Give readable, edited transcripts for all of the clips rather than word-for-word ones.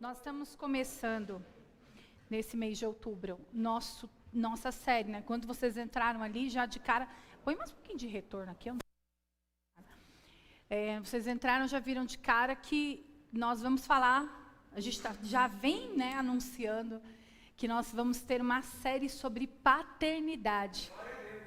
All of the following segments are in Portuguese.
Nós estamos começando, nesse mês de outubro, nossa série, né? Quando vocês entraram ali, já de cara... Põe mais um pouquinho de retorno aqui. Vocês entraram, já viram de cara que nós vamos falar... A gente já vem, né, anunciando que nós vamos ter uma série sobre paternidade.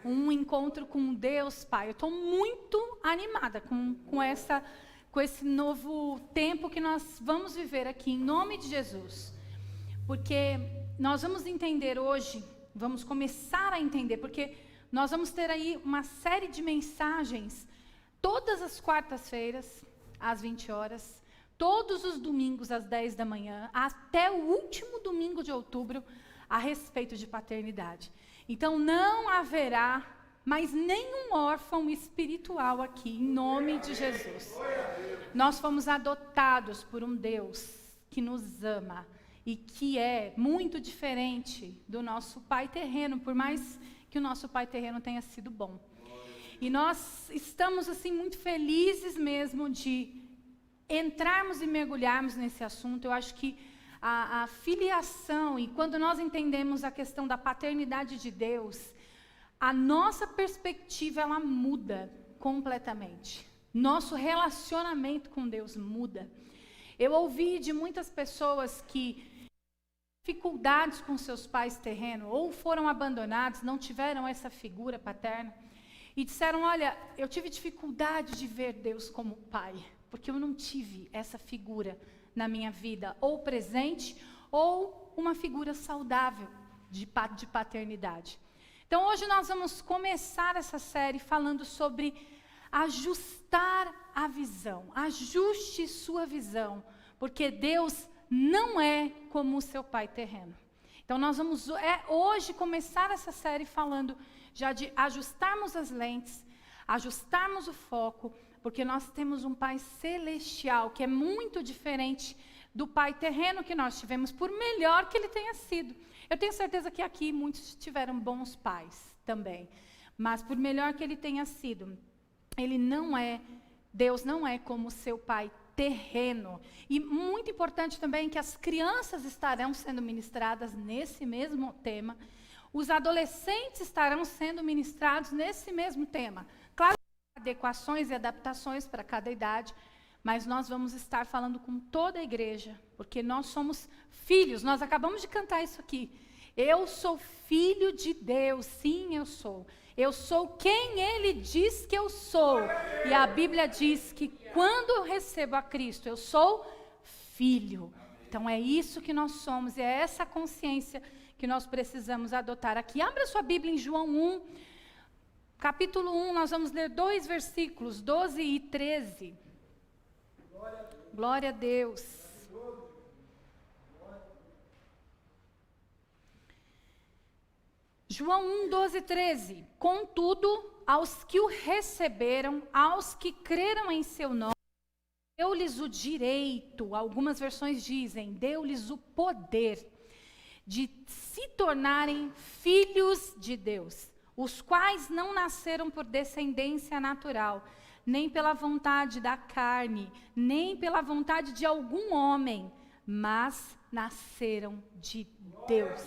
Um encontro com Deus Pai. Eu estou muito animada com esse novo tempo que nós vamos viver aqui, em nome de Jesus. Porque nós vamos entender hoje, vamos começar a entender, porque nós vamos ter aí uma série de mensagens, todas as quartas-feiras, às 20 horas, todos os domingos, às 10 da manhã, até o último domingo de outubro, a respeito de paternidade. Então, não haverá mais nenhum órfão espiritual aqui, em nome de Jesus. Nós fomos adotados por um Deus que nos ama e que é muito diferente do nosso pai terreno, por mais que o nosso pai terreno tenha sido bom. E nós estamos, assim, muito felizes mesmo de entrarmos e mergulharmos nesse assunto. Eu acho que a filiação, e quando nós entendemos a questão da paternidade de Deus, a nossa perspectiva, ela muda completamente. Nosso relacionamento com Deus muda. Eu ouvi de muitas pessoas que dificuldades com seus pais terrenos, ou foram abandonados, não tiveram essa figura paterna, e disseram, olha, eu tive dificuldade de ver Deus como pai, porque eu não tive essa figura na minha vida, ou presente, ou uma figura saudável de paternidade. Então, hoje nós vamos começar essa série falando sobre ajustar a visão. Ajuste sua visão, porque Deus não é como o seu pai terreno. Então, nós vamos hoje começar essa série falando já de ajustarmos as lentes, ajustarmos o foco, porque nós temos um pai celestial, que é muito diferente do pai terreno que nós tivemos, por melhor que ele tenha sido. Eu tenho certeza que aqui muitos tiveram bons pais também, mas por melhor que ele tenha sido, Deus não é como o seu pai terreno. E muito importante também que as crianças estarão sendo ministradas nesse mesmo tema, os adolescentes estarão sendo ministrados nesse mesmo tema. Claro, adequações e adaptações para cada idade, mas nós vamos estar falando com toda a igreja, porque nós somos filhos. Nós acabamos de cantar isso aqui. Eu sou filho de Deus, sim, eu sou. Eu sou quem Ele diz que eu sou. E a Bíblia diz que quando eu recebo a Cristo, eu sou filho. Então é isso que nós somos, e é essa consciência que nós precisamos adotar aqui. Abra sua Bíblia em João 1, capítulo 1, nós vamos ler 2 versículos, 12 e 13. Glória a Deus. João 1, 12 e 13. Contudo, aos que o receberam, aos que creram em seu nome, deu-lhes o direito, algumas versões dizem, deu-lhes o poder de se tornarem filhos de Deus, os quais não nasceram por descendência natural, nem pela vontade da carne, nem pela vontade de algum homem, mas nasceram de Deus.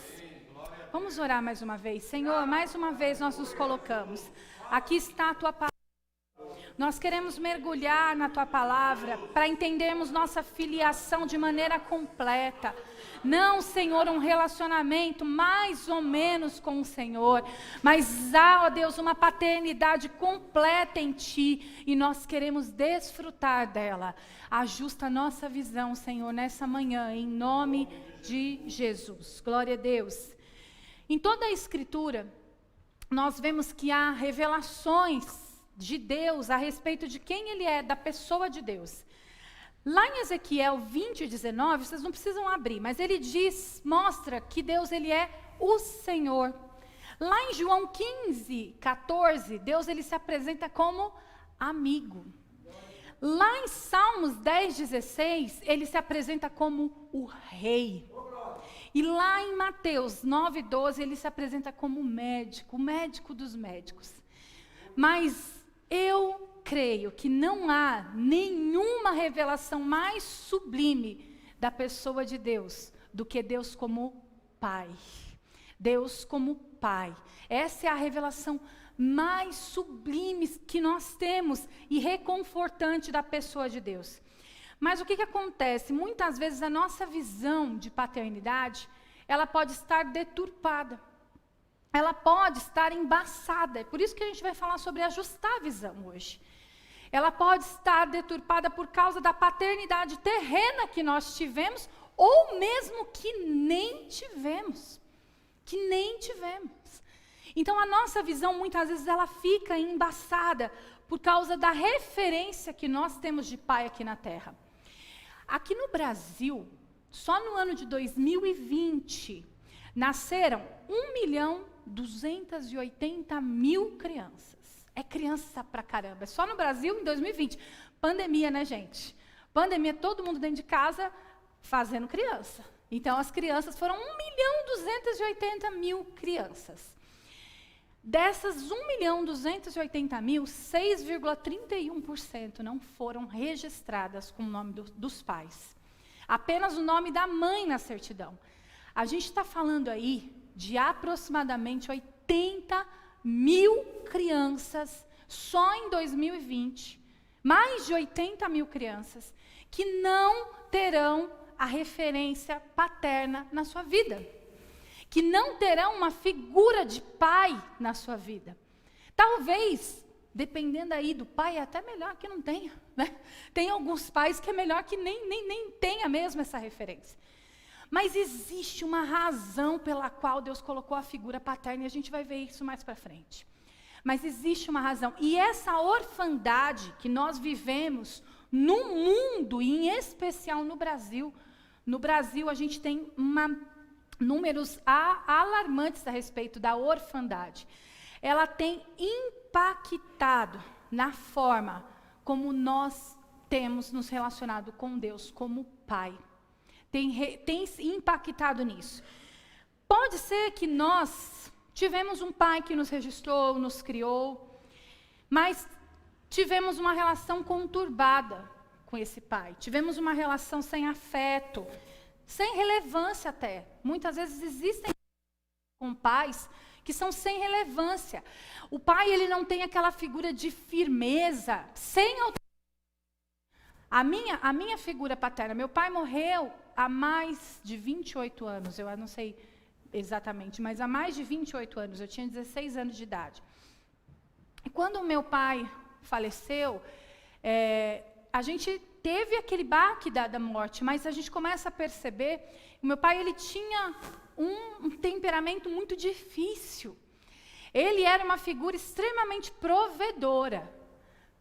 Vamos orar mais uma vez. Senhor, mais uma vez nós nos colocamos. Aqui está a tua palavra. Nós queremos mergulhar na tua palavra para entendermos nossa filiação de maneira completa. Não, Senhor, um relacionamento mais ou menos com o Senhor, mas ó Deus, uma paternidade completa em Ti, e nós queremos desfrutar dela. Ajusta a nossa visão, Senhor, nessa manhã, em nome de Jesus. Glória a Deus. Em toda a Escritura, nós vemos que há revelações de Deus a respeito de quem Ele é, da pessoa de Deus. Lá em Ezequiel 20, 19, vocês não precisam abrir, mas ele mostra que Deus, Ele é o Senhor. Lá em João 15, 14, Deus, Ele se apresenta como amigo. Lá em Salmos 10, 16, Ele se apresenta como o Rei. E lá em Mateus 9, 12, Ele se apresenta como o médico dos médicos. Mas eu creio que não há nenhuma revelação mais sublime da pessoa de Deus do que Deus como Pai. Deus como Pai. Essa é a revelação mais sublime que nós temos e reconfortante da pessoa de Deus. Mas o que acontece? Muitas vezes a nossa visão de paternidade, ela pode estar deturpada. Ela pode estar embaçada. É por isso que a gente vai falar sobre ajustar a visão hoje. Ela pode estar deturpada por causa da paternidade terrena que nós tivemos, ou mesmo que nem tivemos. Que nem tivemos. Então a nossa visão muitas vezes ela fica embaçada por causa da referência que nós temos de pai aqui na terra. Aqui no Brasil, só no ano de 2020, nasceram 1.280.000 crianças. É criança pra caramba. É só no Brasil em 2020. Pandemia, né, gente? Pandemia, todo mundo dentro de casa fazendo criança. Então, as crianças foram 1.280.000 crianças. Dessas 1.280.000, 6,31% não foram registradas com o nome dos pais. Apenas o nome da mãe na certidão. A gente está falando aí de aproximadamente 80.000 crianças, só em 2020, mais de 80.000 crianças, que não terão a referência paterna na sua vida. Que não terão uma figura de pai na sua vida. Talvez, dependendo aí do pai, é até melhor que não tenha. Né? Tem alguns pais que é melhor que nem tenha mesmo essa referência. Mas existe uma razão pela qual Deus colocou a figura paterna, e a gente vai ver isso mais para frente. Mas existe uma razão. E essa orfandade que nós vivemos no mundo, e em especial no Brasil a gente tem números alarmantes a respeito da orfandade. Ela tem impactado na forma como nós temos nos relacionado com Deus como Pai. Tem impactado nisso. Pode ser que nós tivemos um pai que nos registrou, nos criou, mas tivemos uma relação conturbada com esse pai. Tivemos uma relação sem afeto, sem relevância até. Muitas vezes existem com pais que são sem relevância. O pai, ele não tem aquela figura de firmeza, sem autoridade. A minha figura paterna, meu pai morreu há mais de 28 anos, eu não sei exatamente, mas há mais de 28 anos, eu tinha 16 anos de idade. E quando o meu pai faleceu, a gente teve aquele baque da morte, mas a gente começa a perceber, o meu pai ele tinha um temperamento muito difícil. Ele era uma figura extremamente provedora,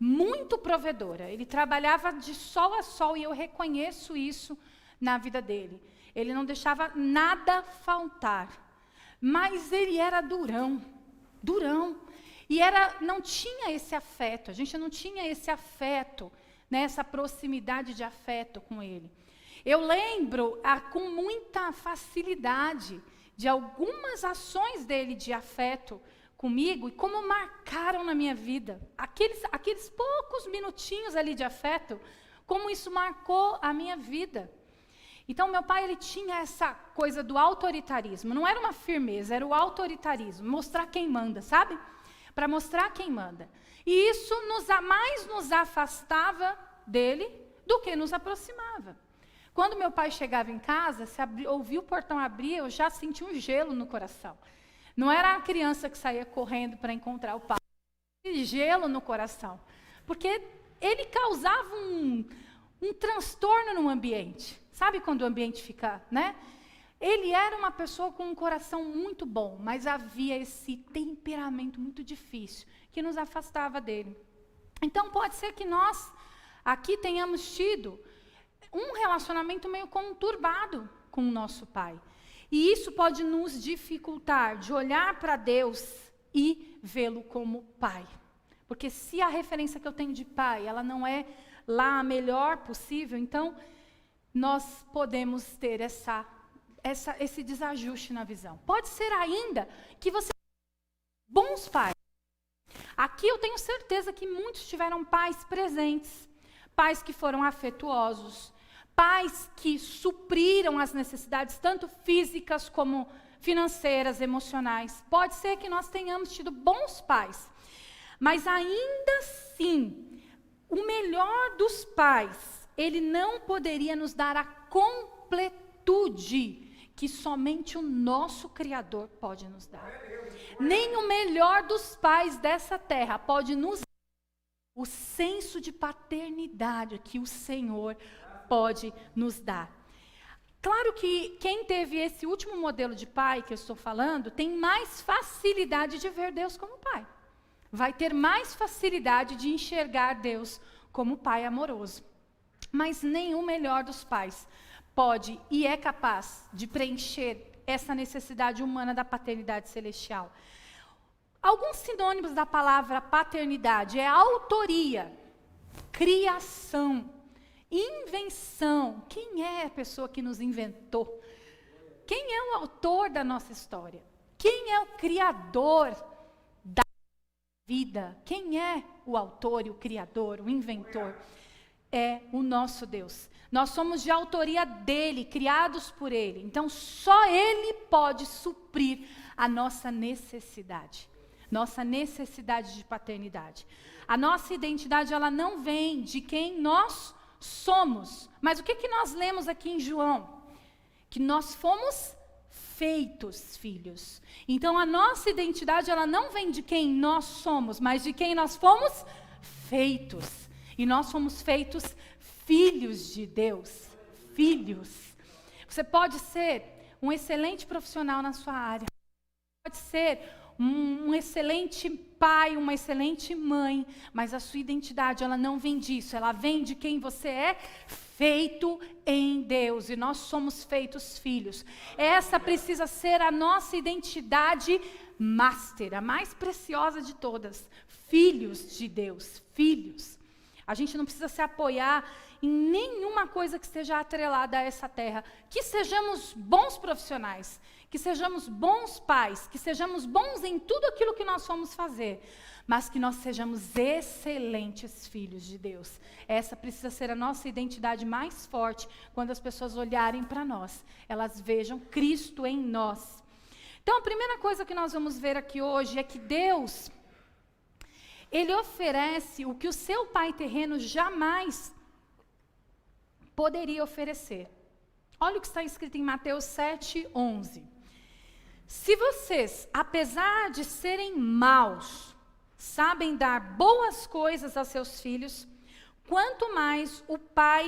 muito provedora. Ele trabalhava de sol a sol e eu reconheço isso na vida dele. Ele não deixava nada faltar, mas ele era durão. E não tinha esse afeto, a gente não tinha esse afeto, né, essa proximidade de afeto com ele. Eu lembro com muita facilidade de algumas ações dele de afeto comigo e como marcaram na minha vida. Aqueles poucos minutinhos ali de afeto, como isso marcou a minha vida. Então, meu pai, ele tinha essa coisa do autoritarismo. Não era uma firmeza, era o autoritarismo. Mostrar quem manda, sabe? Para mostrar quem manda. E isso mais nos afastava dele do que nos aproximava. Quando meu pai chegava em casa, ouvia o portão abrir, eu já sentia um gelo no coração. Não era a criança que saía correndo para encontrar o pai. Gelo no coração. Porque ele causava um transtorno no ambiente. Sabe quando o ambiente fica, né? Ele era uma pessoa com um coração muito bom, mas havia esse temperamento muito difícil que nos afastava dele. Então, pode ser que nós aqui tenhamos tido um relacionamento meio conturbado com o nosso pai. E isso pode nos dificultar de olhar para Deus e vê-lo como pai. Porque se a referência que eu tenho de pai, ela não é lá a melhor possível, então nós podemos ter esse desajuste na visão. Pode ser ainda que você tenha bons pais. Aqui eu tenho certeza que muitos tiveram pais presentes, pais que foram afetuosos, pais que supriram as necessidades, tanto físicas como financeiras, emocionais. Pode ser que nós tenhamos tido bons pais, mas ainda assim, o melhor dos pais, ele não poderia nos dar a completude que somente o nosso Criador pode nos dar. Nem o melhor dos pais dessa terra pode nos dar o senso de paternidade que o Senhor pode nos dar. Claro que quem teve esse último modelo de pai que eu estou falando, tem mais facilidade de ver Deus como pai. Vai ter mais facilidade de enxergar Deus como pai amoroso. Mas nem o melhor dos pais pode e é capaz de preencher essa necessidade humana da paternidade celestial. Alguns sinônimos da palavra paternidade é autoria, criação, invenção. Quem é a pessoa que nos inventou? Quem é o autor da nossa história? Quem é o criador da vida? Quem é o autor e o criador, o inventor? É o nosso Deus. Nós somos de autoria dele, criados por ele. Então, só ele pode suprir a nossa necessidade de paternidade. A nossa identidade, ela não vem de quem nós somos. Mas o que nós lemos aqui em João? Que nós fomos feitos filhos. Então, a nossa identidade, ela não vem de quem nós somos, mas de quem nós fomos feitos. E nós fomos feitos filhos de Deus. Filhos. Você pode ser um excelente profissional na sua área. Pode ser um excelente pai, uma excelente mãe. Mas a sua identidade, ela não vem disso. Ela vem de quem você é feito em Deus. E nós somos feitos filhos. Essa precisa ser a nossa identidade master, a mais preciosa de todas. Filhos de Deus. Filhos. A gente não precisa se apoiar em nenhuma coisa que esteja atrelada a essa terra. Que sejamos bons profissionais, que sejamos bons pais, que sejamos bons em tudo aquilo que nós formos fazer, mas que nós sejamos excelentes filhos de Deus. Essa precisa ser a nossa identidade mais forte quando as pessoas olharem para nós, elas vejam Cristo em nós. Então, a primeira coisa que nós vamos ver aqui hoje é que Deus, Ele oferece o que o seu pai terreno jamais poderia oferecer. Olha o que está escrito em Mateus 7:11. Se vocês, apesar de serem maus, sabem dar boas coisas a seus filhos, quanto mais o Pai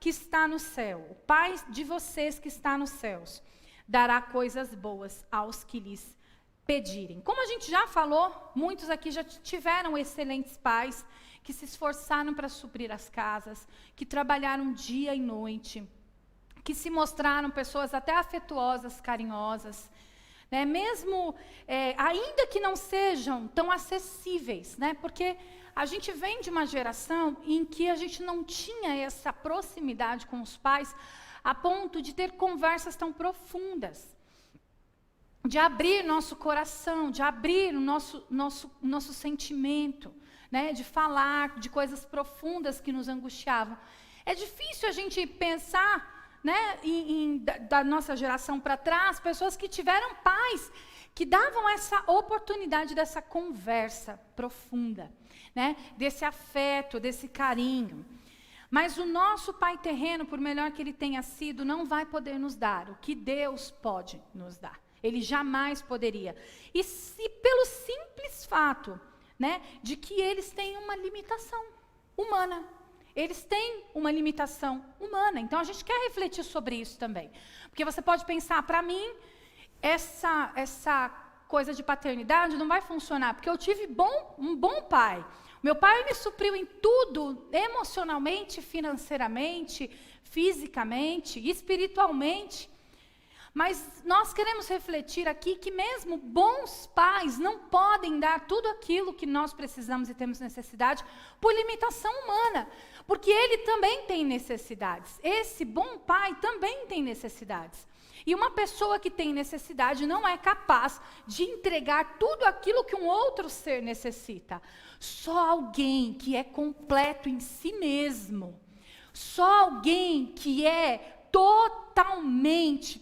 que está no céu, o Pai de vocês que está nos céus, dará coisas boas aos que lhes pedirem. Como a gente já falou, muitos aqui já tiveram excelentes pais que se esforçaram para suprir as casas, que trabalharam dia e noite, que se mostraram pessoas até afetuosas, carinhosas, né? Mesmo, ainda que não sejam tão acessíveis, né? Porque a gente vem de uma geração em que a gente não tinha essa proximidade com os pais a ponto de ter conversas tão profundas, de abrir nosso coração, de abrir o nosso sentimento, né? De falar de coisas profundas que nos angustiavam. É difícil a gente pensar, né, da nossa geração para trás, pessoas que tiveram pais que davam essa oportunidade dessa conversa profunda, né, desse afeto, desse carinho. Mas o nosso pai terreno, por melhor que ele tenha sido, não vai poder nos dar o que Deus pode nos dar. Ele jamais poderia. E se pelo simples fato, né, de que eles têm uma limitação humana. Eles têm uma limitação humana. Então, a gente quer refletir sobre isso também. Porque você pode pensar, para mim, essa coisa de paternidade não vai funcionar, porque eu tive um bom pai. Meu pai me supriu em tudo, emocionalmente, financeiramente, fisicamente, espiritualmente. Mas nós queremos refletir aqui que mesmo bons pais não podem dar tudo aquilo que nós precisamos e temos necessidade por limitação humana, porque ele também tem necessidades. Esse bom pai também tem necessidades. E uma pessoa que tem necessidade não é capaz de entregar tudo aquilo que um outro ser necessita. Só alguém que é completo em si mesmo Só alguém que é totalmente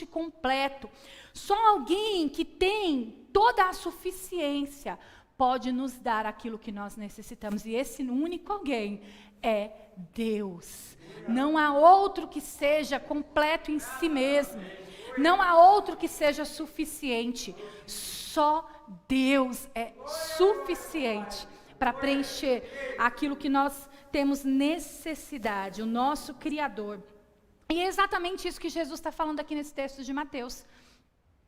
completo, só alguém que tem toda a suficiência pode nos dar aquilo que nós necessitamos. E esse único alguém é Deus. Não há outro que seja completo em si mesmo. Não há outro que seja suficiente. Só Deus é suficiente para preencher aquilo que nós temos necessidade, o nosso Criador. E é exatamente isso que Jesus está falando aqui nesse texto de Mateus.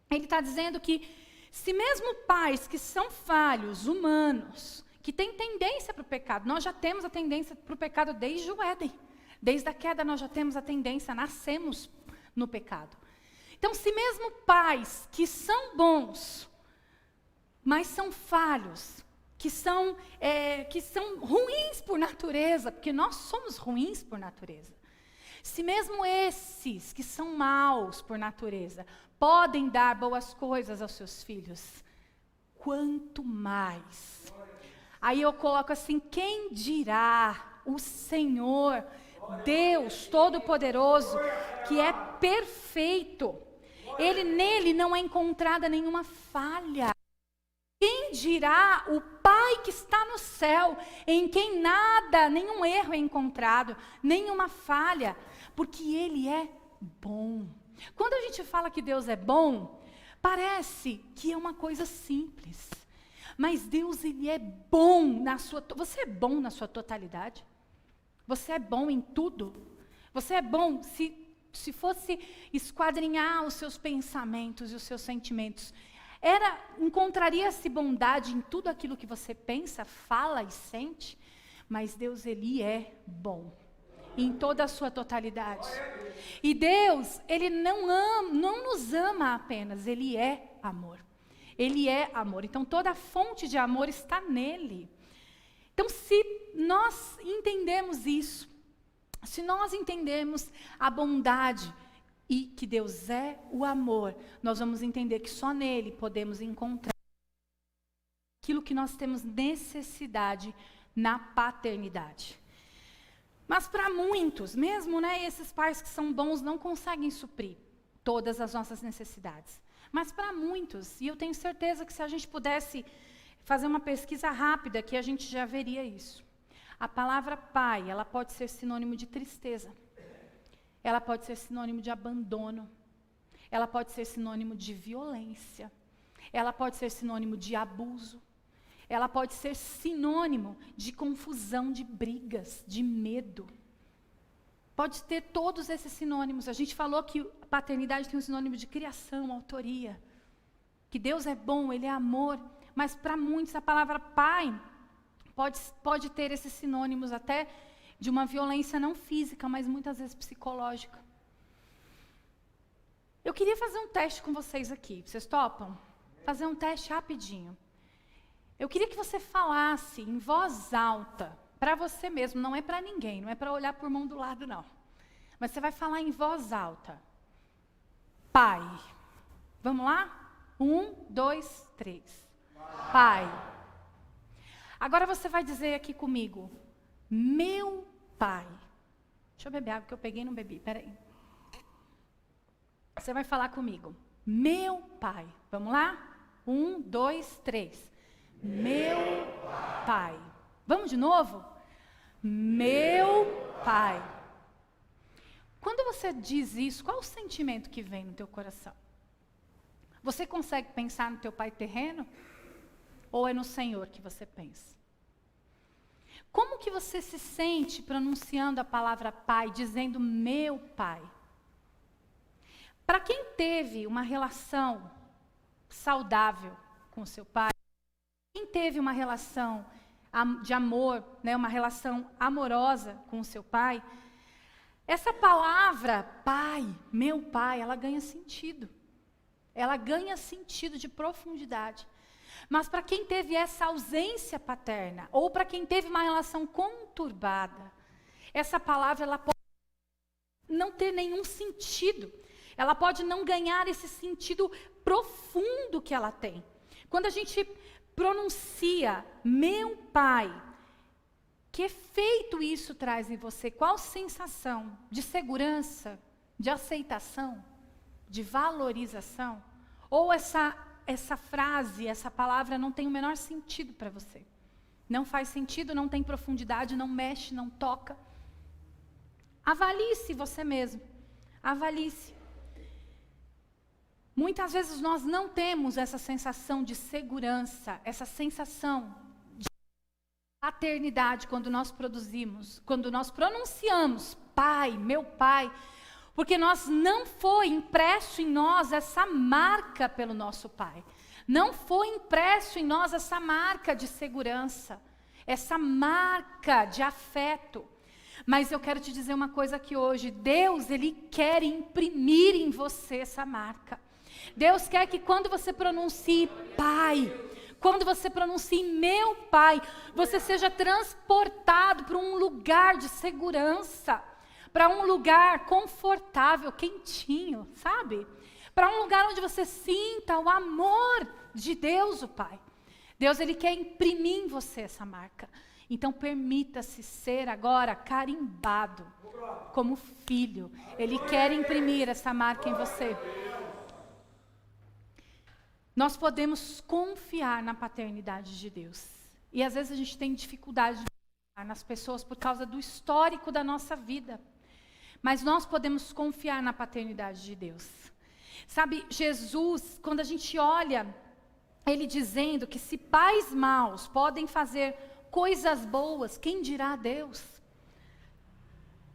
Ele está dizendo que se mesmo pais que são falhos, humanos, que têm tendência para o pecado, nós já temos a tendência para o pecado desde o Éden. Desde a queda nós já temos a tendência, nascemos no pecado. Então, se mesmo pais que são bons, mas são falhos, que são ruins por natureza, porque nós somos ruins por natureza. Se mesmo esses que são maus por natureza podem dar boas coisas aos seus filhos, quanto mais. Aí eu coloco assim, quem dirá o Senhor, Deus Todo-Poderoso, que é perfeito. Nele não é encontrada nenhuma falha. Quem dirá o Pai que está no céu, em quem nada, nenhum erro é encontrado, nenhuma falha, porque Ele é bom. Quando a gente fala que Deus é bom, parece que é uma coisa simples. Mas Deus, Ele é bom na sua... Você é bom na sua totalidade? Você é bom em tudo? Você é bom se fosse esquadrinhar os seus pensamentos e os seus sentimentos, encontraria-se bondade em tudo aquilo que você pensa, fala e sente? Mas Deus, Ele é bom em toda a sua totalidade. E Deus, Ele não nos ama apenas, Ele é amor. Ele é amor. Então toda a fonte de amor está nele. Então, se nós entendemos isso, se nós entendemos a bondade e que Deus é o amor, nós vamos entender que só nele podemos encontrar aquilo que nós temos necessidade na paternidade. Mas para muitos, mesmo esses pais que são bons não conseguem suprir todas as nossas necessidades. Mas para muitos, e eu tenho certeza que se a gente pudesse fazer uma pesquisa rápida, que a gente já veria isso. A palavra pai, ela pode ser sinônimo de tristeza. Ela pode ser sinônimo de abandono. Ela pode ser sinônimo de violência. Ela pode ser sinônimo de abuso. Ela pode ser sinônimo de confusão, de brigas, de medo. Pode ter todos esses sinônimos. A gente falou que a paternidade tem um sinônimo de criação, autoria. Que Deus é bom, Ele é amor. Mas para muitos a palavra pai pode ter esses sinônimos até de uma violência não física, mas muitas vezes psicológica. Eu queria fazer um teste com vocês aqui. Vocês topam? Fazer um teste rapidinho. Eu queria que você falasse em voz alta, para você mesmo, não é para ninguém, não é para olhar por mão do lado, não. Mas você vai falar em voz alta. Pai. Vamos lá? 1, 2, 3. Pai. Agora você vai dizer aqui comigo, meu pai. Deixa eu beber água que eu peguei e não bebi, peraí. Você vai falar comigo, meu pai. Vamos lá? 1, 2, 3. Meu pai. Vamos de novo? Meu pai. Quando você diz isso, qual o sentimento que vem no teu coração? Você consegue pensar no teu pai terreno? Ou é no Senhor que você pensa? Como que você se sente pronunciando a palavra pai, dizendo meu pai? Para quem teve uma relação saudável com o seu pai, quem teve uma relação de amor, uma relação amorosa com o seu pai, essa palavra pai, meu pai, ela ganha sentido. Ela ganha sentido de profundidade. Mas para quem teve essa ausência paterna, ou para quem teve uma relação conturbada, essa palavra ela pode não ter nenhum sentido. Ela pode não ganhar esse sentido profundo que ela tem. Quando a gente pronuncia meu pai, Que efeito isso traz em você? Qual sensação de segurança, de aceitação, de valorização? Ou essa frase, essa palavra não tem o menor sentido para você? Não faz sentido, não tem profundidade, não mexe, não toca. Avalie-se você mesmo. Avalie-se. Muitas vezes nós não temos essa sensação de segurança, essa sensação de paternidade quando nós pronunciamos Pai, meu Pai, porque não foi impresso em nós essa marca pelo nosso Pai. Não foi impresso em nós essa marca de segurança, essa marca de afeto. Mas eu quero te dizer uma coisa aqui hoje, Deus, Ele quer imprimir em você essa marca. Deus quer que quando você pronuncie Pai, quando você pronuncie meu Pai, você seja transportado para um lugar de segurança, para um lugar confortável, quentinho, sabe? Para um lugar onde você sinta o amor de Deus, o Pai. Deus, Ele quer imprimir em você essa marca. Então, permita-se ser agora carimbado como filho. Ele quer imprimir essa marca em você. Nós podemos confiar na paternidade de Deus. E às vezes a gente tem dificuldade de confiar nas pessoas por causa do histórico da nossa vida. Mas nós podemos confiar na paternidade de Deus. Sabe, Jesus, quando a gente olha, Ele dizendo que se pais maus podem fazer coisas boas, quem dirá Deus?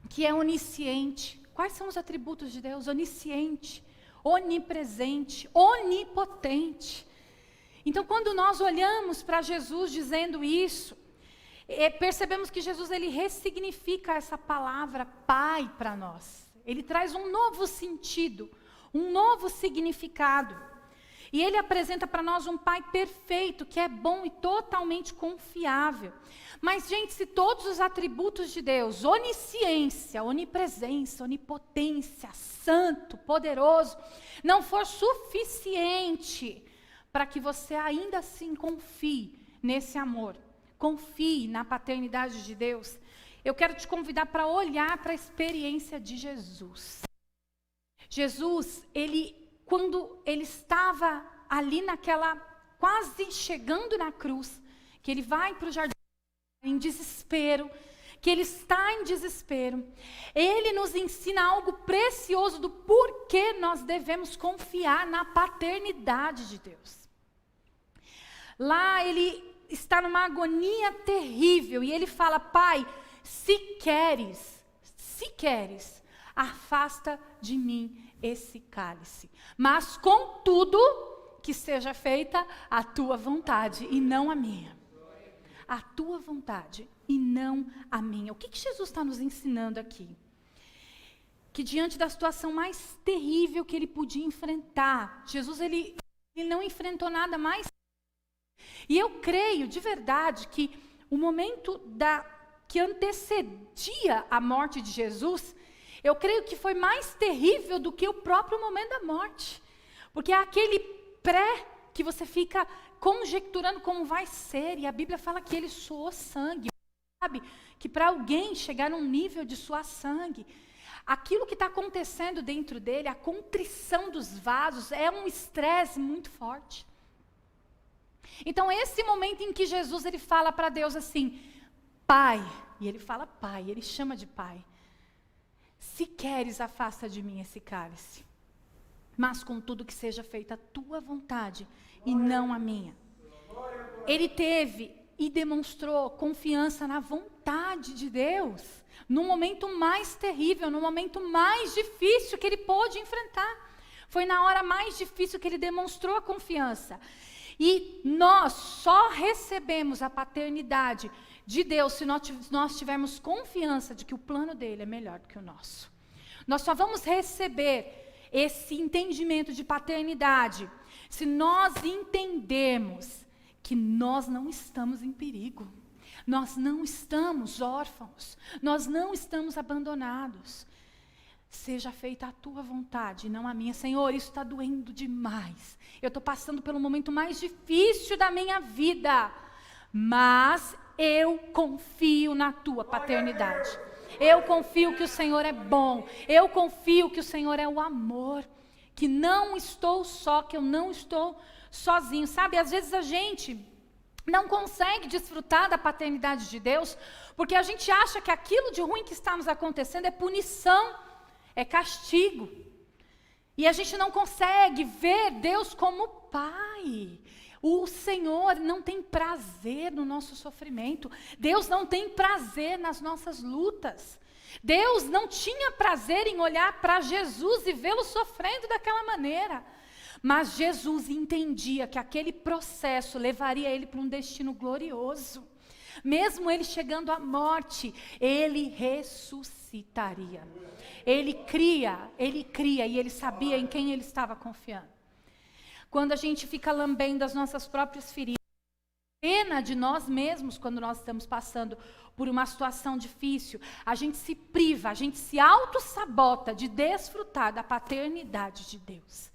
Que é onisciente. Quais são os atributos de Deus? Onisciente, onipresente, onipotente. Então, quando nós olhamos para Jesus dizendo isso, percebemos que Jesus, Ele ressignifica essa palavra Pai para nós. Ele traz um novo sentido, um novo significado. E Ele apresenta para nós um Pai perfeito, que é bom e totalmente confiável. Mas, gente, se todos os atributos de Deus, onisciência, onipresença, onipotência, santo, poderoso, não for suficiente para que você ainda assim confie nesse amor, confie na paternidade de Deus, eu quero te convidar para olhar para a experiência de Jesus. Jesus, quando ele estava ali quase chegando na cruz, que ele vai para o jardim em desespero, que ele está em desespero, ele nos ensina algo precioso do porquê nós devemos confiar na paternidade de Deus. Lá ele está numa agonia terrível e ele fala: Pai, se queres, afasta de mim esse cálice, mas contudo que seja feita a tua vontade e não a minha. A tua vontade e não a minha. O que Jesus está nos ensinando aqui? Que diante da situação mais terrível que ele podia enfrentar, Jesus ele não enfrentou nada mais. E eu creio de verdade que o momento que antecedia a morte de Jesus, eu creio que foi mais terrível do que o próprio momento da morte. Porque é aquele que você fica conjecturando como vai ser, e a Bíblia fala que ele suou sangue. Sabe? Que para alguém chegar num nível de suar sangue, aquilo que está acontecendo dentro dele, a contrição dos vasos, é um estresse muito forte. Então, esse momento em que Jesus ele fala para Deus assim, Pai, e ele fala Pai, ele chama de Pai. Se queres, afasta de mim esse cálice. Mas contudo que seja feita a tua vontade e não a minha. Ele teve e demonstrou confiança na vontade de Deus, no momento mais terrível, no momento mais difícil que ele pôde enfrentar. Foi na hora mais difícil que ele demonstrou a confiança. E nós só recebemos a paternidade de Deus se nós tivermos confiança de que o plano dele é melhor do que o nosso. Nós só vamos receber esse entendimento de paternidade se nós entendermos que nós não estamos em perigo, nós não estamos órfãos, nós não estamos abandonados. Seja feita a tua vontade, não a minha. Senhor, isso está doendo demais. Eu estou passando pelo momento mais difícil da minha vida. mas eu confio na tua paternidade. Eu confio que o Senhor é bom. Eu confio que o Senhor é o amor. Que não estou só, que eu não estou sozinho. Sabe, às vezes a gente não consegue desfrutar da paternidade de Deus, porque a gente acha que aquilo de ruim que está nos acontecendo é punição, é castigo. E a gente não consegue ver Deus como Pai. O Senhor não tem prazer no nosso sofrimento. Deus não tem prazer nas nossas lutas. Deus não tinha prazer em olhar para Jesus e vê-lo sofrendo daquela maneira. Mas Jesus entendia que aquele processo levaria ele para um destino glorioso. Mesmo ele chegando à morte, ele ressuscitaria. Ele cria e ele sabia em quem ele estava confiando. Quando a gente fica lambendo as nossas próprias feridas, pena de nós mesmos quando nós estamos passando por uma situação difícil, a gente se priva, a gente se auto-sabota de desfrutar da paternidade de Deus.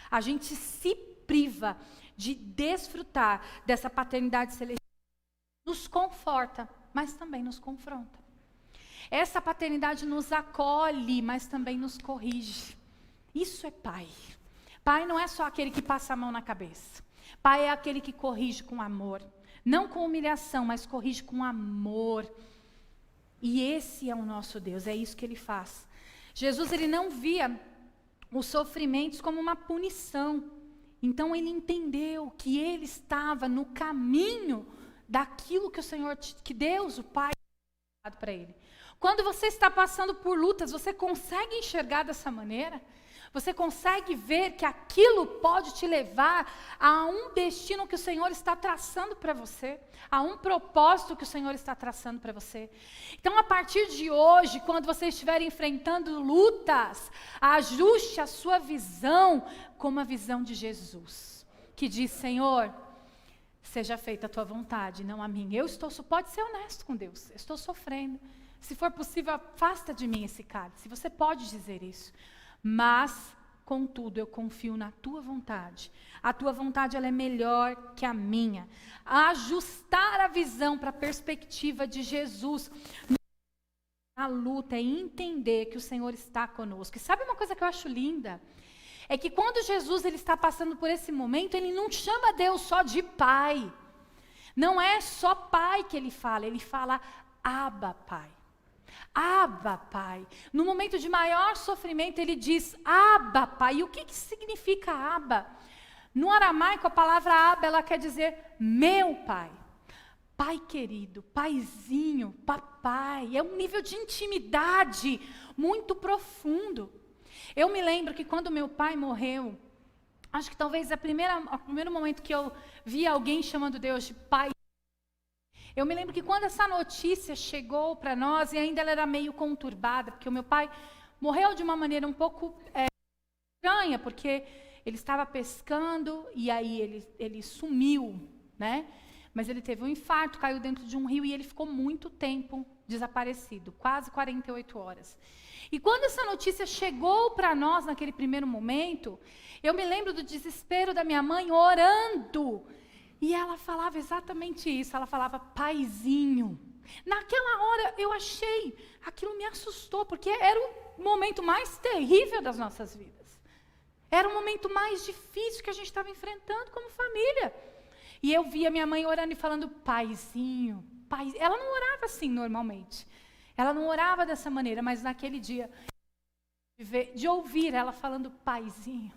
A gente se priva de desfrutar dessa paternidade celestial. Nos conforta, mas também nos confronta. Essa paternidade nos acolhe, mas também nos corrige. Isso é pai. Pai não é só aquele que passa a mão na cabeça. Pai é aquele que corrige com amor. Não com humilhação, mas corrige com amor. E esse é o nosso Deus, é isso que ele faz. Jesus, ele não via os sofrimentos como uma punição. Então ele entendeu que ele estava no caminho daquilo que o Senhor, que Deus, o Pai, tinha dado para ele. Quando você está passando por lutas, você consegue enxergar dessa maneira? Você consegue ver que aquilo pode te levar a um destino que o Senhor está traçando para você, a um propósito que o Senhor está traçando para você. Então, a partir de hoje, quando você estiver enfrentando lutas, ajuste a sua visão como a visão de Jesus, que diz: Senhor, seja feita a tua vontade, não a minha. Pode ser honesto com Deus, eu estou sofrendo. Se for possível, afasta de mim esse cálice. Você pode dizer isso. Mas, contudo, eu confio na tua vontade. A tua vontade, ela é melhor que a minha. Ajustar a visão para a perspectiva de Jesus na luta é entender que o Senhor está conosco. E sabe uma coisa que eu acho linda? É que quando Jesus ele está passando por esse momento, ele não chama Deus só de Pai. Não é só Pai que ele fala Abba, Pai. Abba, Pai. No momento de maior sofrimento, ele diz Abba, Pai. E o que significa Abba? No aramaico, a palavra Abba, ela quer dizer meu Pai. Pai querido, paizinho, papai. É um nível de intimidade muito profundo. Eu me lembro que quando meu pai morreu, acho que talvez o primeiro momento que eu vi alguém chamando Deus de Pai, eu me lembro que quando essa notícia chegou para nós, e ainda ela era meio conturbada, porque o meu pai morreu de uma maneira um pouco estranha, porque ele estava pescando e aí ele sumiu, né? Mas ele teve um infarto, caiu dentro de um rio e ele ficou muito tempo desaparecido, quase 48 horas. E quando essa notícia chegou para nós naquele primeiro momento, eu me lembro do desespero da minha mãe orando. E ela falava exatamente isso, ela falava paizinho. Naquela hora eu achei, aquilo me assustou, porque era o momento mais terrível das nossas vidas. Era o momento mais difícil que a gente estava enfrentando como família. E eu via minha mãe orando e falando paizinho, pai. Ela não orava assim normalmente. Ela não orava dessa maneira, mas naquele dia, de ouvir ela falando paizinho.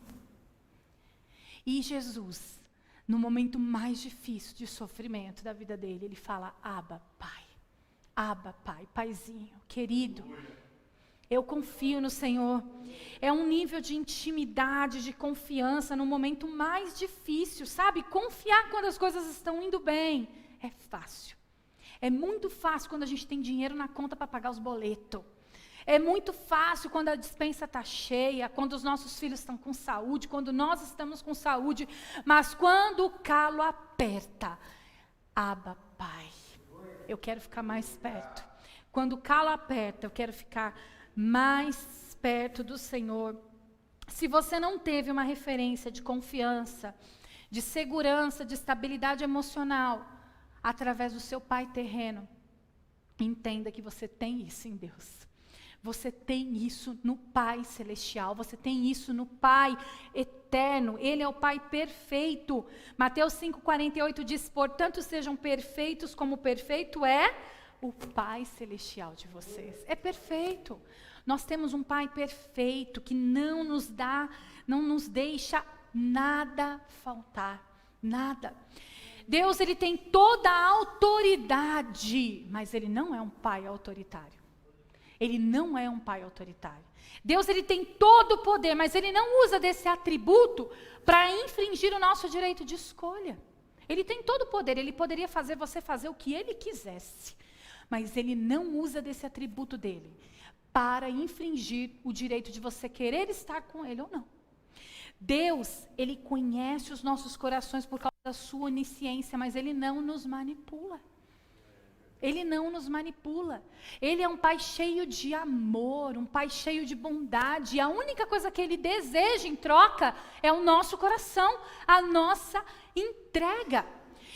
E Jesus, no momento mais difícil de sofrimento da vida dele, ele fala Abba, Pai, paizinho, querido. Eu confio no Senhor. É um nível de intimidade, de confiança no momento mais difícil, sabe? Confiar quando as coisas estão indo bem é fácil. É muito fácil quando a gente tem dinheiro na conta para pagar os boletos. É muito fácil quando a despensa está cheia, quando os nossos filhos estão com saúde, quando nós estamos com saúde. Mas quando o calo aperta, Abba, Pai, eu quero ficar mais perto. Quando o calo aperta, eu quero ficar mais perto do Senhor. Se você não teve uma referência de confiança, de segurança, de estabilidade emocional, através do seu pai terreno, entenda que você tem isso em Deus. Você tem isso no Pai celestial, você tem isso no Pai eterno, Ele é o Pai perfeito. Mateus 5,48 diz, portanto sejam perfeitos como perfeito é o Pai celestial de vocês. É perfeito. Nós temos um Pai perfeito que não nos deixa nada faltar, nada. Deus, Ele tem toda a autoridade, mas Ele não é um Pai autoritário. Ele não é um pai autoritário. Deus, Ele tem todo o poder, mas Ele não usa desse atributo para infringir o nosso direito de escolha. Ele tem todo o poder, Ele poderia fazer você fazer o que Ele quisesse, mas Ele não usa desse atributo dEle para infringir o direito de você querer estar com Ele ou não. Deus, Ele conhece os nossos corações por causa da sua onisciência, mas Ele não nos manipula. Ele não nos manipula. Ele é um pai cheio de amor, um pai cheio de bondade. E a única coisa que Ele deseja em troca é o nosso coração, a nossa entrega.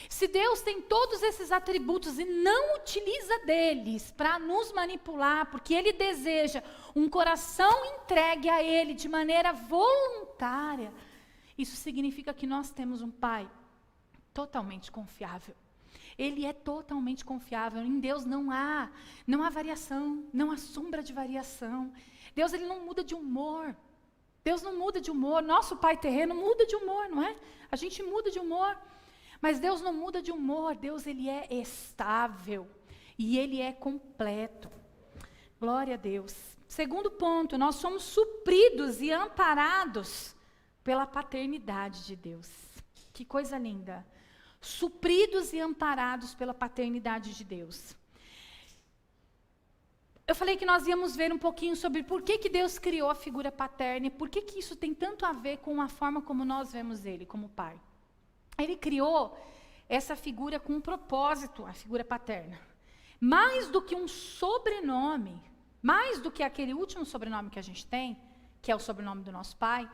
Se Deus tem todos esses atributos e não utiliza deles para nos manipular, porque Ele deseja um coração entregue a Ele de maneira voluntária, isso significa que nós temos um pai totalmente confiável. Ele é totalmente confiável. Em Deus não há variação, não há sombra de variação. Deus, Ele não muda de humor. Deus não muda de humor. Nosso pai terreno muda de humor, não é? A gente muda de humor. Mas Deus não muda de humor. Deus, Ele é estável. E Ele é completo. Glória a Deus. Segundo ponto, nós somos supridos e amparados pela paternidade de Deus. Que coisa linda. Supridos e amparados pela paternidade de Deus. Eu falei que nós íamos ver um pouquinho sobre por que Deus criou a figura paterna e por que isso tem tanto a ver com a forma como nós vemos Ele como pai. Ele criou essa figura com um propósito, a figura paterna. Mais do que um sobrenome, mais do que aquele último sobrenome que a gente tem, que é o sobrenome do nosso pai,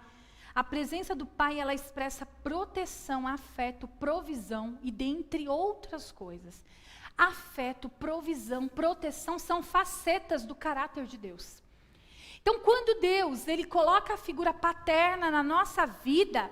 a presença do pai, ela expressa proteção, afeto, provisão e dentre outras coisas. Afeto, provisão, proteção são facetas do caráter de Deus. Então, quando Deus, Ele coloca a figura paterna na nossa vida,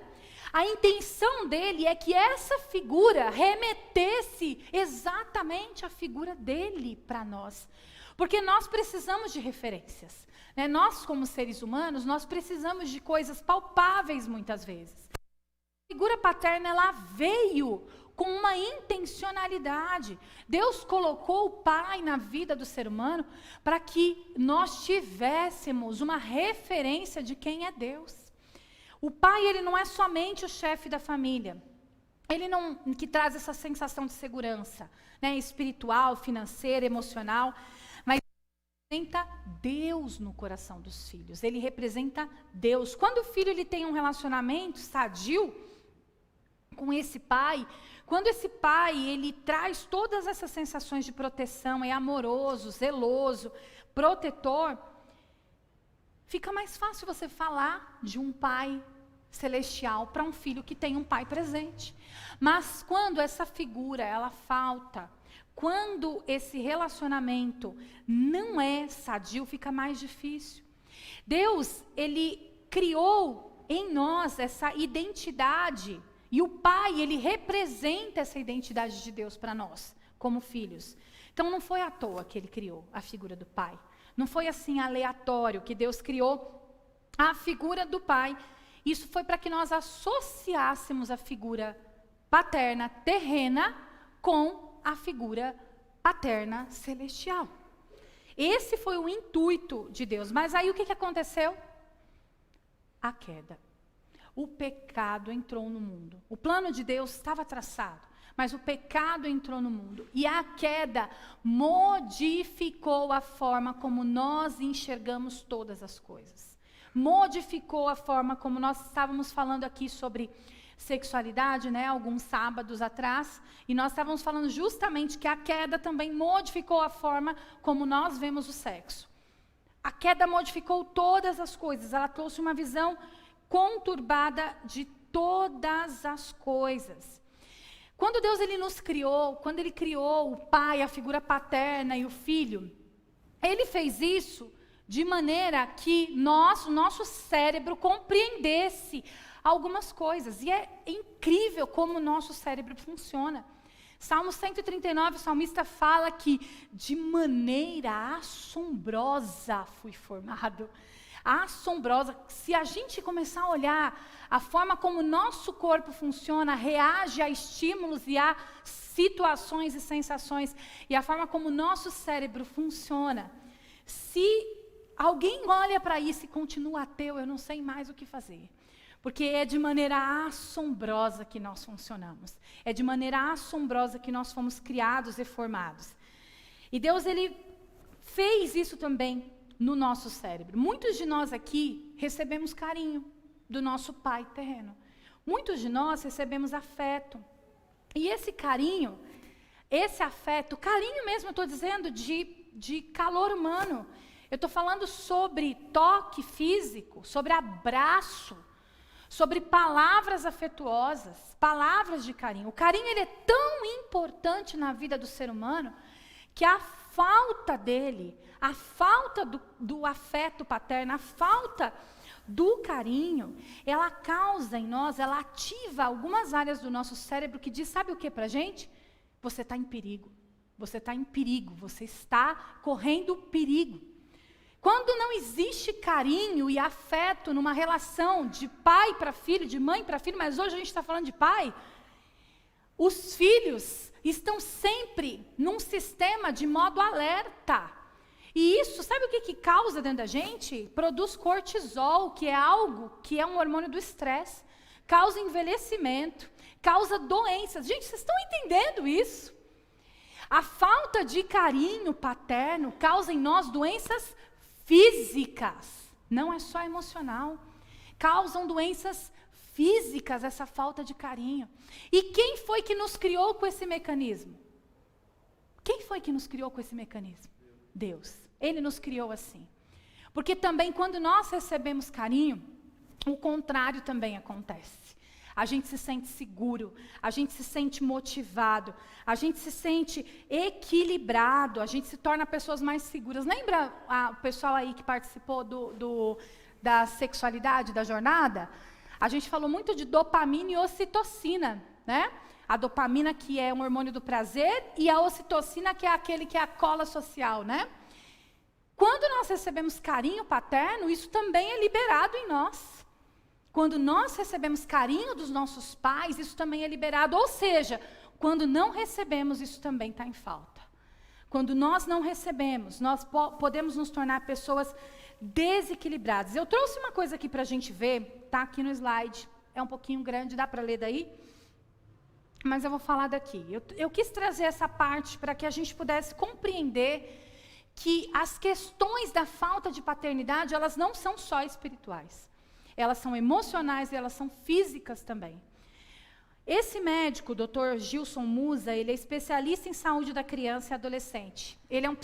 a intenção dEle é que essa figura remetesse exatamente à figura dEle para nós. Porque nós precisamos de referências. Né? Nós, como seres humanos, nós precisamos de coisas palpáveis muitas vezes. A figura paterna, ela veio com uma intencionalidade. Deus colocou o pai na vida do ser humano para que nós tivéssemos uma referência de quem é Deus. O pai, ele não é somente o chefe da família. Ele não que traz essa sensação de segurança, né, espiritual, financeira, emocional, mas representa Deus no coração dos filhos. Ele representa Deus. Quando o filho ele tem um relacionamento sadio com esse pai, quando esse pai ele traz todas essas sensações de proteção, é amoroso, zeloso, protetor, fica mais fácil você falar de um pai celestial para um filho que tem um pai presente. Mas quando essa figura ela falta, quando esse relacionamento não é sadio, fica mais difícil. Deus, Ele criou em nós essa identidade. E o Pai, Ele representa essa identidade de Deus para nós, como filhos. Então não foi à toa que Ele criou a figura do Pai. Não foi assim aleatório que Deus criou a figura do Pai. Isso foi para que nós associássemos a figura paterna terrena com a figura paterna celestial. Esse foi o intuito de Deus. Mas aí o que aconteceu? A queda. O pecado entrou no mundo. O plano de Deus estava traçado, mas o pecado entrou no mundo. E a queda modificou a forma como nós enxergamos todas as coisas. Modificou a forma como nós estávamos falando aqui sobre sexualidade, né, alguns sábados atrás, e nós estávamos falando justamente que a queda também modificou a forma como nós vemos o sexo. A queda modificou todas as coisas, ela trouxe uma visão conturbada de todas as coisas. Quando Deus ele nos criou, quando Ele criou o pai, a figura paterna e o filho, Ele fez isso de maneira que o nosso cérebro compreendesse algumas coisas. E é incrível como o nosso cérebro funciona. Salmo 139, o salmista fala que de maneira assombrosa fui formado. Assombrosa. Se a gente começar a olhar a forma como o nosso corpo funciona, reage a estímulos e a situações e sensações, e a forma como o nosso cérebro funciona, se alguém olha para isso e continua ateu, eu não sei mais o que fazer. Porque é de maneira assombrosa que nós funcionamos. É de maneira assombrosa que nós fomos criados e formados. E Deus, Ele fez isso também no nosso cérebro. Muitos de nós aqui recebemos carinho do nosso pai terreno. Muitos de nós recebemos afeto. E esse carinho, esse afeto, carinho mesmo, eu estou dizendo, de calor humano. Eu estou falando sobre toque físico, sobre abraço, sobre palavras afetuosas, palavras de carinho. O carinho ele é tão importante na vida do ser humano que a falta dele, a falta do afeto paterno, a falta do carinho, ela causa em nós, ela ativa algumas áreas do nosso cérebro que diz, sabe o que pra gente? Você está em perigo, você está em perigo, você está correndo perigo. Quando não existe carinho e afeto numa relação de pai para filho, de mãe para filho, mas hoje a gente está falando de pai, os filhos estão sempre num sistema de modo alerta. E isso, sabe o que causa dentro da gente? Produz cortisol, que é algo que é um hormônio do estresse, causa envelhecimento, causa doenças. Gente, vocês estão entendendo isso? A falta de carinho paterno causa em nós doenças físicas, não é só emocional. Causam doenças físicas essa falta de carinho. E quem foi que nos criou com esse mecanismo? Quem foi que nos criou com esse mecanismo? Deus. Ele nos criou assim. Porque também quando nós recebemos carinho, o contrário também acontece. A gente se sente seguro, a gente se sente motivado, a gente se sente equilibrado, a gente se torna pessoas mais seguras. Lembra o pessoal aí que participou da sexualidade, da jornada? A gente falou muito de dopamina e ocitocina, né? A dopamina que é um hormônio do prazer e a ocitocina que é aquele que é a cola social, né? Quando nós recebemos carinho paterno, isso também é liberado em nós. Quando nós recebemos carinho dos nossos pais, isso também é liberado. Ou seja, quando não recebemos, isso também está em falta. Quando nós não recebemos, nós podemos nos tornar pessoas desequilibradas. Eu trouxe uma coisa aqui para a gente ver, está aqui no slide. É um pouquinho grande, dá para ler daí? Mas eu vou falar daqui. Eu quis trazer essa parte para que a gente pudesse compreender que as questões da falta de paternidade, elas não são só espirituais. Elas são emocionais e elas são físicas também. Esse médico, o Dr. Gilson Musa, ele é especialista em saúde da criança e adolescente. Ele é um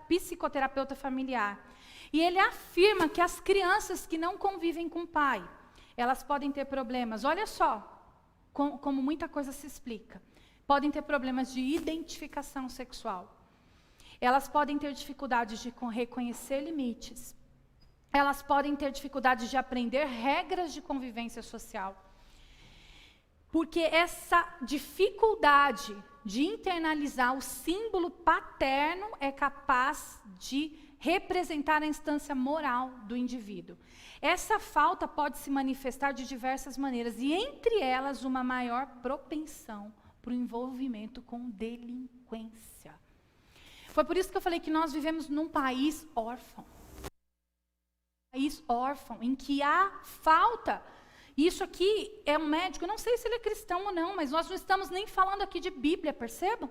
psicoterapeuta familiar. E ele afirma que as crianças que não convivem com o pai, elas podem ter problemas. Olha só como muita coisa se explica. Podem ter problemas de identificação sexual. Elas podem ter dificuldades de reconhecer limites. Elas podem ter dificuldade de aprender regras de convivência social. Porque essa dificuldade de internalizar o símbolo paterno é capaz de representar a instância moral do indivíduo. Essa falta pode se manifestar de diversas maneiras, e entre elas uma maior propensão para o envolvimento com delinquência. Foi por isso que eu falei que nós vivemos num país órfão. País órfão, em que há falta. Isso aqui é um médico, eu não sei se ele é cristão ou não, mas nós não estamos nem falando aqui de Bíblia, percebam?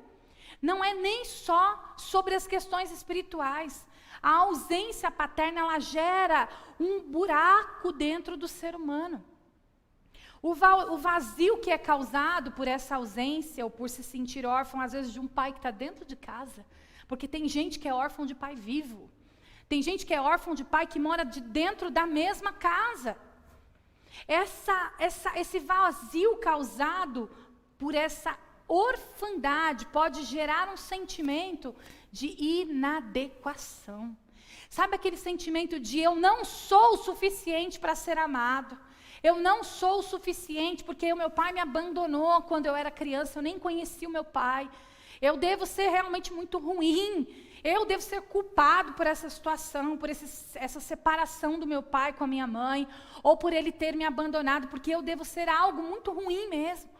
Não é nem só sobre as questões espirituais. A ausência paterna, ela gera um buraco dentro do ser humano. O vazio que é causado por essa ausência, ou por se sentir órfão, às vezes de um pai que está dentro de casa, porque tem gente que é órfão de pai vivo. Tem gente que é órfão de pai que mora dentro da mesma casa. Esse vazio causado por essa orfandade, pode gerar um sentimento de inadequação. Sabe aquele sentimento de eu não sou o suficiente para ser amado? Eu não sou o suficiente porque o meu pai me abandonou quando eu era criança, eu nem conhecia o meu pai. Eu devo ser realmente muito ruim. Eu devo ser culpado por essa situação, por essa separação do meu pai com a minha mãe, ou por ele ter me abandonado, porque eu devo ser algo muito ruim mesmo.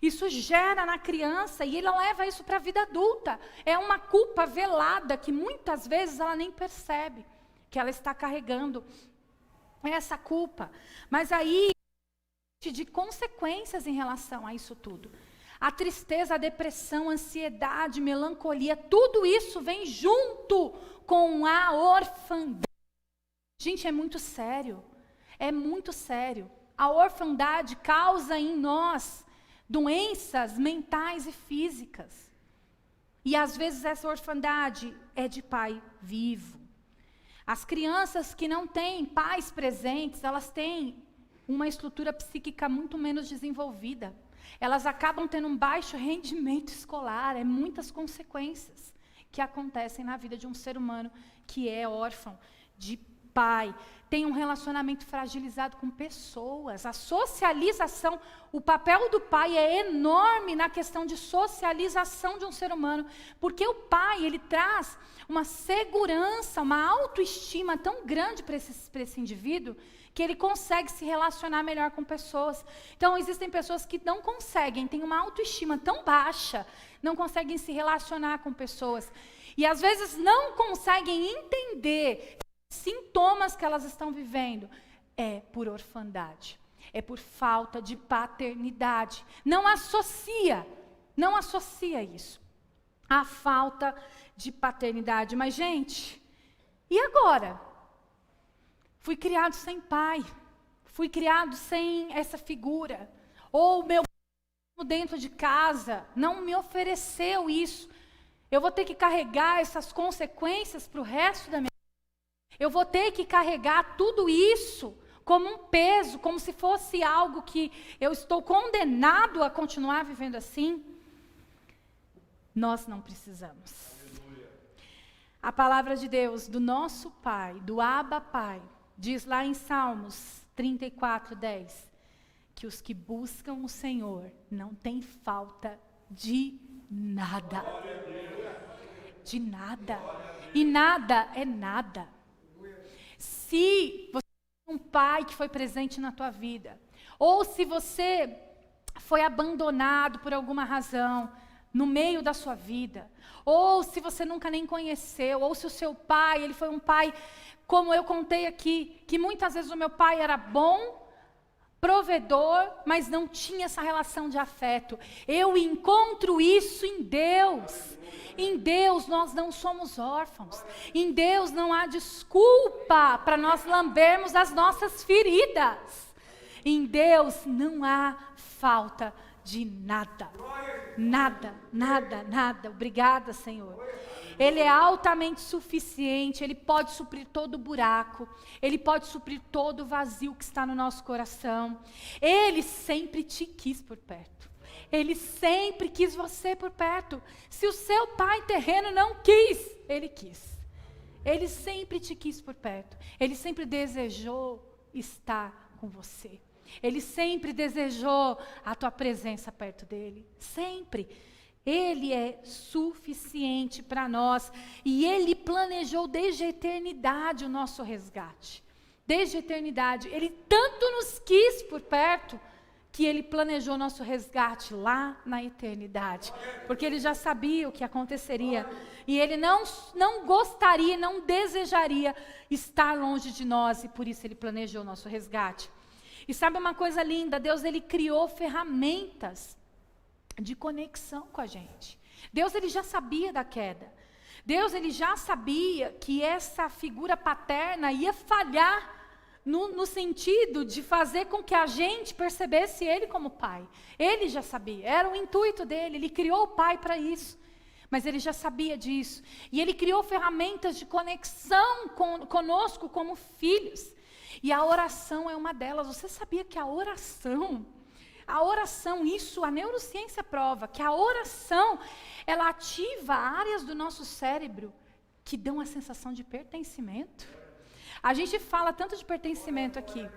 Isso gera na criança e ela leva isso para a vida adulta. É uma culpa velada que muitas vezes ela nem percebe que ela está carregando essa culpa. Mas aí, de consequências em relação a isso tudo. A tristeza, a depressão, a ansiedade, melancolia, tudo isso vem junto com a orfandade. Gente, é muito sério. É muito sério. A orfandade causa em nós doenças mentais e físicas. E às vezes essa orfandade é de pai vivo. As crianças que não têm pais presentes, elas têm uma estrutura psíquica muito menos desenvolvida. Elas acabam tendo um baixo rendimento escolar, muitas consequências que acontecem na vida de um ser humano que é órfão de pai, tem um relacionamento fragilizado com pessoas. A socialização, o papel do pai é enorme na questão de socialização de um ser humano, porque o pai, ele traz uma segurança, uma autoestima tão grande para esse indivíduo, que ele consegue se relacionar melhor com pessoas. Então, existem pessoas que não conseguem, têm uma autoestima tão baixa, não conseguem se relacionar com pessoas. E, às vezes, não conseguem entender sintomas que elas estão vivendo. É por orfandade, é por falta de paternidade. Não associa isso à falta de paternidade. Mas, gente, e agora? Fui criado sem pai, fui criado sem essa figura, ou meu pai dentro de casa não me ofereceu isso. Eu vou ter que carregar essas consequências para o resto da minha vida. Eu vou ter que carregar tudo isso como um peso, como se fosse algo que eu estou condenado a continuar vivendo assim. Nós não precisamos. A palavra de Deus, do nosso Pai, do Abba Pai, diz lá em Salmos 34:10, que os que buscam o Senhor não têm falta de nada. De nada. E nada é nada. Se você tem um pai que foi presente na tua vida, ou se você foi abandonado por alguma razão no meio da sua vida, ou se você nunca nem conheceu, ou se o seu pai, ele foi um pai, como eu contei aqui, que muitas vezes o meu pai era bom, provedor, mas não tinha essa relação de afeto. Eu encontro isso em Deus. Em Deus nós não somos órfãos. Em Deus não há desculpa para nós lambermos as nossas feridas. Em Deus não há falta de nada. Nada, nada, nada. Obrigada, Senhor. Ele é altamente suficiente, Ele pode suprir todo o buraco, Ele pode suprir todo o vazio que está no nosso coração. Ele sempre te quis por perto. Ele sempre quis você por perto. Se o seu pai terreno não quis, Ele quis. Ele sempre te quis por perto. Ele sempre desejou estar com você. Ele sempre desejou a tua presença perto dEle. Sempre. Ele é suficiente para nós. E Ele planejou desde a eternidade o nosso resgate. Desde a eternidade. Ele tanto nos quis por perto, que Ele planejou o nosso resgate lá na eternidade. Porque Ele já sabia o que aconteceria. E Ele não gostaria, não desejaria estar longe de nós. E por isso Ele planejou o nosso resgate. E sabe uma coisa linda? Deus, Ele criou ferramentas de conexão com a gente. Deus, Ele já sabia da queda. Deus, Ele já sabia que essa figura paterna ia falhar no sentido de fazer com que a gente percebesse Ele como pai. Ele já sabia, era o intuito dEle, Ele criou o pai para isso. Mas Ele já sabia disso. E Ele criou ferramentas de conexão conosco como filhos. E a oração é uma delas. Você sabia que a oração A oração, isso a neurociência prova, que a oração, ela ativa áreas do nosso cérebro que dão a sensação de pertencimento. A gente fala tanto de pertencimento aqui.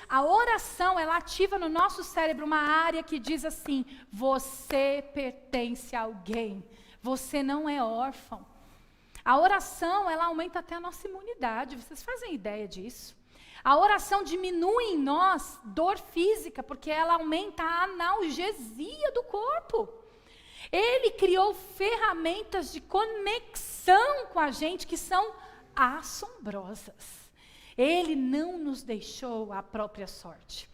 A oração, ela ativa no nosso cérebro uma área que diz assim: você pertence a alguém, você não é órfão. A oração, ela aumenta até a nossa imunidade, vocês fazem ideia disso? A oração diminui em nós dor física, porque ela aumenta a analgesia do corpo. Ele criou ferramentas de conexão com a gente que são assombrosas. Ele não nos deixou à própria sorte.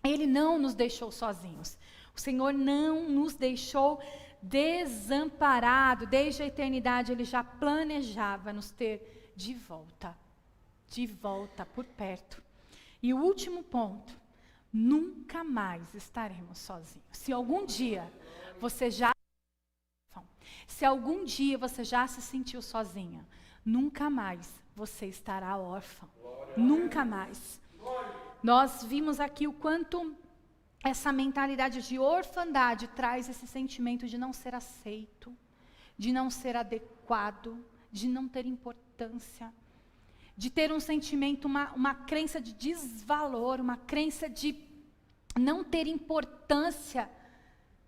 Ele não nos deixou sozinhos. O Senhor não nos deixou desamparado. Desde a eternidade, Ele já planejava nos ter de volta por perto. E o último ponto, nunca mais estaremos sozinhos. Se algum dia você já se sentiu sozinha, nunca mais você estará órfão. Nunca mais. Nós vimos aqui o quanto essa mentalidade de orfandade traz esse sentimento de não ser aceito, de não ser adequado, de não ter importância, de ter um sentimento, uma crença de desvalor, uma crença de não ter importância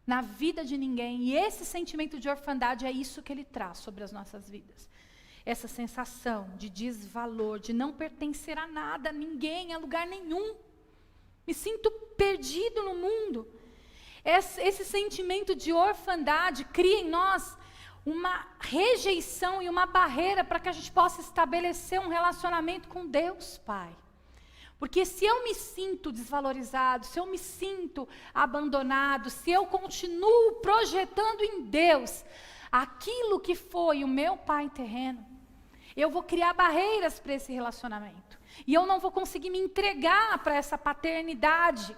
na vida de ninguém. E esse sentimento de orfandade é isso que ele traz sobre as nossas vidas. Essa sensação de desvalor, de não pertencer a nada, a ninguém, a lugar nenhum. Me sinto perdido no mundo. Esse sentimento de orfandade cria em nós uma rejeição e uma barreira para que a gente possa estabelecer um relacionamento com Deus, Pai. Porque se eu me sinto desvalorizado, se eu me sinto abandonado, se eu continuo projetando em Deus aquilo que foi o meu pai terreno, eu vou criar barreiras para esse relacionamento. E eu não vou conseguir me entregar para essa paternidade.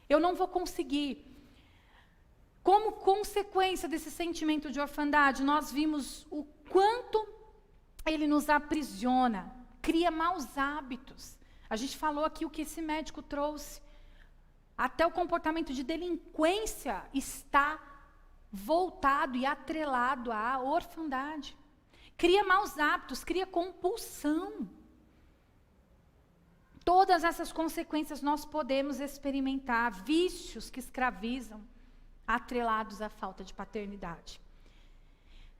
Eu não vou conseguir. Como consequência desse sentimento de orfandade, nós vimos o quanto ele nos aprisiona, cria maus hábitos. A gente falou aqui o que esse médico trouxe. Até o comportamento de delinquência está voltado e atrelado à orfandade. Cria maus hábitos, cria compulsão. Todas essas consequências nós podemos experimentar, vícios que escravizam, atrelados à falta de paternidade.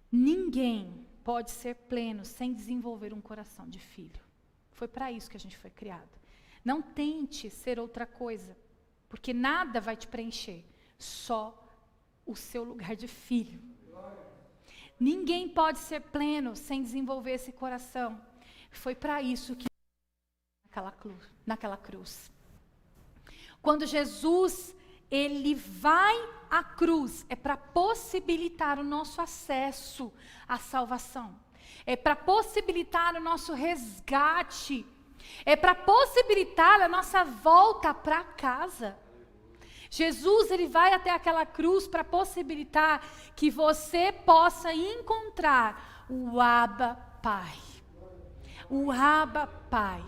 Ninguém pode ser pleno sem desenvolver um coração de filho. Foi para isso que a gente foi criado. Não tente ser outra coisa, porque nada vai te preencher, só o seu lugar de filho. Ninguém pode ser pleno sem desenvolver esse coração. Foi para isso que naquela cruz. Quando Jesus, ele vai à cruz, é para possibilitar o nosso acesso à salvação. É para possibilitar o nosso resgate. É para possibilitar a nossa volta para casa. Jesus, ele vai até aquela cruz para possibilitar que você possa encontrar o Abba Pai. O Abba Pai.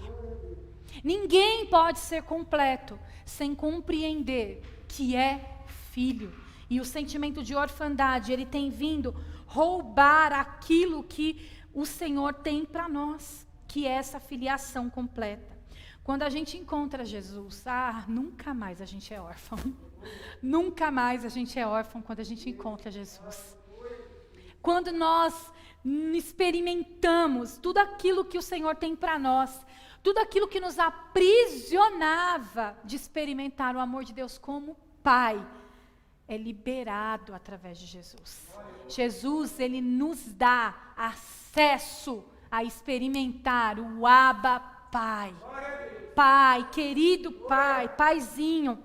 Ninguém pode ser completo sem compreender que é filho. E o sentimento de orfandade, ele tem vindo roubar aquilo que o Senhor tem para nós, que é essa filiação completa. Quando a gente encontra Jesus, nunca mais a gente é órfão. Nunca mais a gente é órfão quando a gente encontra Jesus. Quando nós experimentamos tudo aquilo que o Senhor tem para nós, tudo aquilo que nos aprisionava de experimentar o amor de Deus como Pai, é liberado através de Jesus. Jesus, ele nos dá acesso a experimentar o Abba Pai. Pai, querido Pai, Paizinho,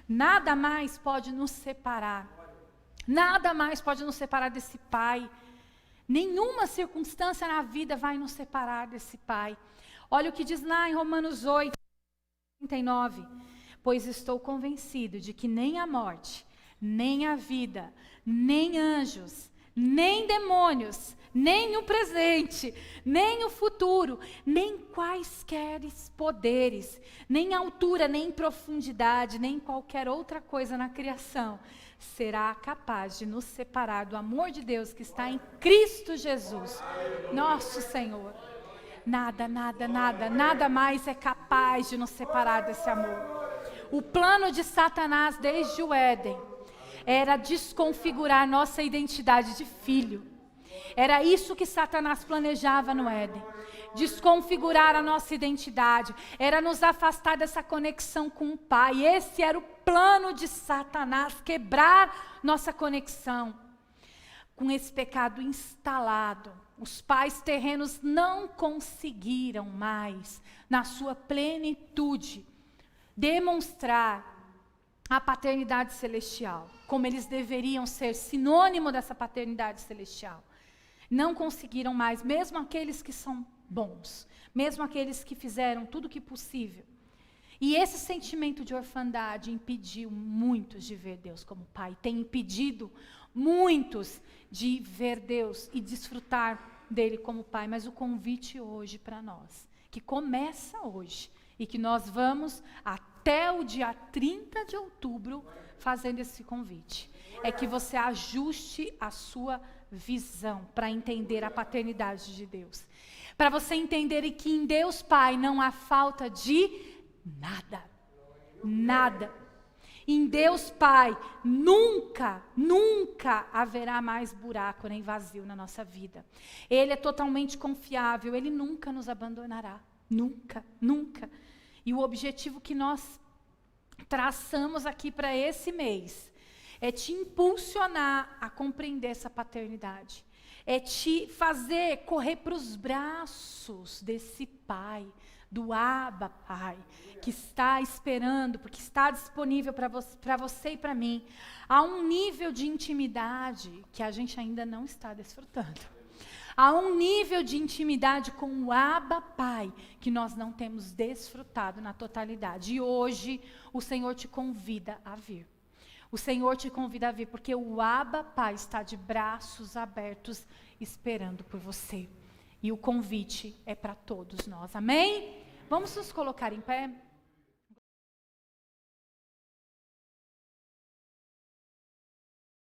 nada mais pode nos separar. Nada mais pode nos separar desse Pai. Nenhuma circunstância na vida vai nos separar desse Pai. Olha o que diz lá em Romanos 8, 39. Pois estou convencido de que nem a morte, nem a vida, nem anjos, nem demônios, nem o presente, nem o futuro, nem quaisquer poderes, nem altura, nem profundidade, nem qualquer outra coisa na criação será capaz de nos separar do amor de Deus que está em Cristo Jesus, nosso Senhor. Nada, nada, nada, nada mais é capaz de nos separar desse amor. O plano de Satanás desde o Éden era desconfigurar nossa identidade de filho. Era isso que Satanás planejava no Éden. Desconfigurar a nossa identidade. Era nos afastar dessa conexão com o Pai. Esse era o plano de Satanás, quebrar nossa conexão. Com esse pecado instalado, os pais terrenos não conseguiram mais, na sua plenitude, demonstrar a paternidade celestial, como eles deveriam ser sinônimo dessa paternidade celestial. Não conseguiram mais, mesmo aqueles que são bons, mesmo aqueles que fizeram tudo o que possível. E esse sentimento de orfandade impediu muitos de ver Deus como Pai, tem impedido muitos de ver Deus e desfrutar dele como Pai. Mas o convite hoje para nós, que começa hoje, e que nós vamos até o dia 30 de outubro fazendo esse convite, é que você ajuste a sua visão para entender a paternidade de Deus. Para você entender que em Deus Pai não há falta de nada. Nada. Em Deus Pai nunca, nunca haverá mais buraco nem vazio na nossa vida. Ele é totalmente confiável, Ele nunca nos abandonará. Nunca, nunca. E o objetivo que nós traçamos aqui para esse mês é te impulsionar a compreender essa paternidade. É te fazer correr para os braços desse Pai, do Abba Pai, que está esperando, porque está disponível para você e para mim. Há um nível de intimidade que a gente ainda não está desfrutando. Há um nível de intimidade com o Abba Pai que nós não temos desfrutado na totalidade. E hoje o Senhor te convida a vir. O Senhor te convida a vir, porque o Abba Pai está de braços abertos esperando por você. E o convite é para todos nós. Amém? Vamos nos colocar em pé?